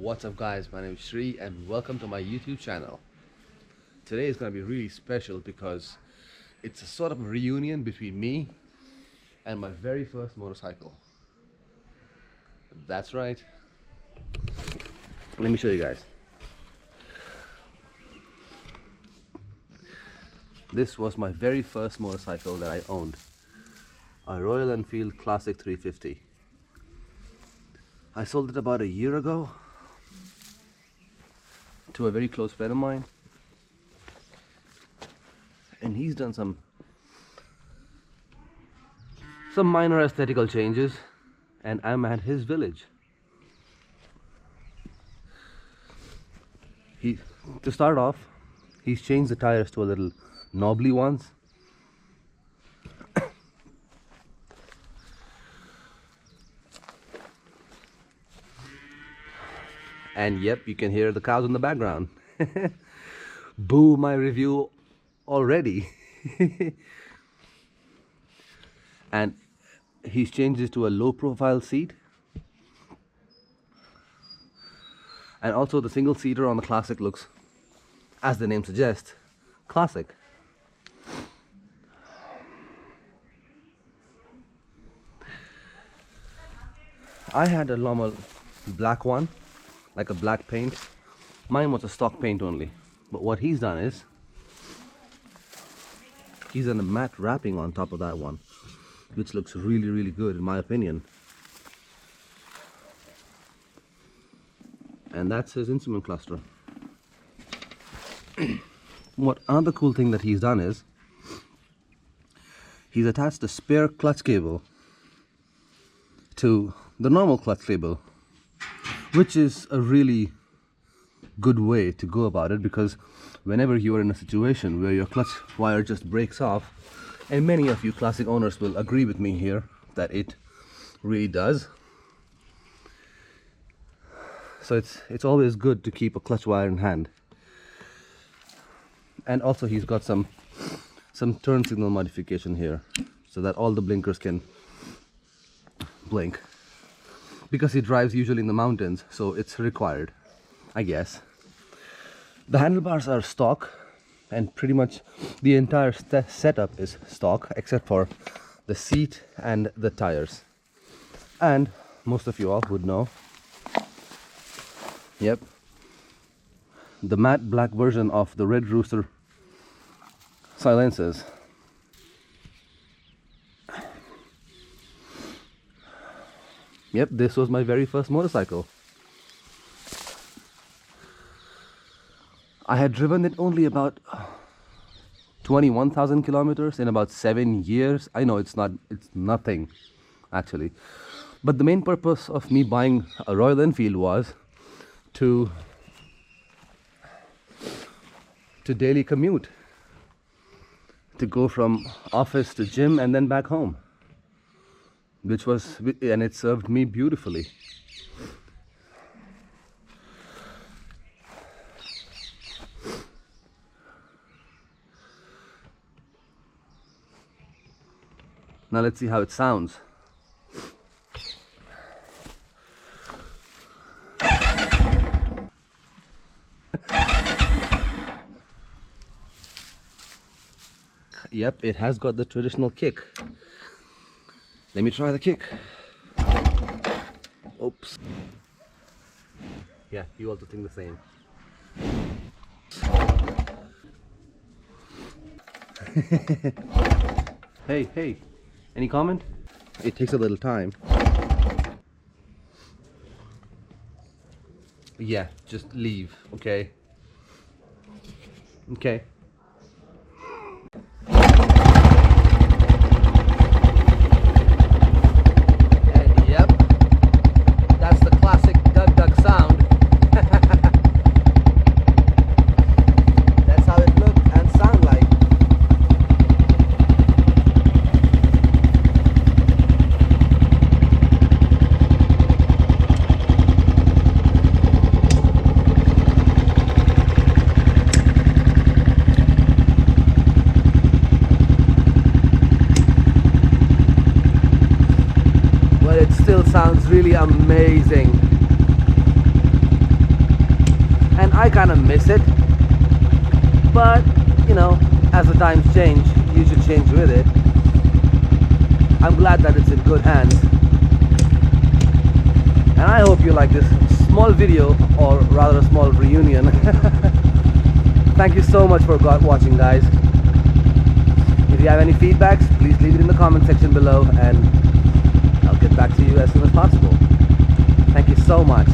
What's up guys, my name is Shri and welcome to my YouTube channel. Today is going to be really special because it's a sort of a reunion between me and my very first motorcycle. That's right. Let me show you guys. This was my very first motorcycle that I owned. A Royal Enfield Classic 350. I sold it about a year ago to a very close friend of mine, and he's done some minor aesthetical changes, and I'm at his village. To start off, he's changed the tires to a little knobbly ones. And yep, you can hear the cows in the background. Boo my review already. And he's changed this to a low profile seat. And also the single seater on the Classic looks, as the name suggests, classic. I had a normal black one, like a black paint. Mine was a stock paint only, but what he's done is he's done a matte wrapping on top of that one, which looks really good in my opinion. And that's his instrument cluster. What another cool thing that he's done is he's attached a spare clutch cable to the normal clutch cable, which is a really good way to go about it, because whenever you are in a situation where your clutch wire just breaks off, and many of you Classic owners will agree with me here that it really does, so it's always good to keep a clutch wire in hand. And also he's got some turn signal modification here so that all the blinkers can blink, because he drives usually in the mountains, so it's required, I guess. The handlebars are stock, and pretty much the entire setup is stock except for the seat and the tires. And most of you all would know, yep, the matte black version of the Red Rooster silencers. Yep, this was my very first motorcycle. I had driven it only about 21,000 kilometers in about 7 years. I know it's nothing actually, but the main purpose of me buying a Royal Enfield was to daily commute, to go from office to gym and then back home, and it served me beautifully. Now let's see how it sounds. Yep, it has got the traditional kick. Let me try the kick. Oops. Yeah, you also think the same. Hey, any comment? It takes a little time. Yeah, just leave, okay? Okay. Sounds really amazing. I kind of miss it, but you know, as the times change, you should change with it. I'm glad that it's in good hands, and I hope you like this small video, or rather a small reunion. Thank you so much for watching, guys. If you have any feedbacks, please leave it in the comment section below, and I'll get back to you as soon as possible. Thank you so much.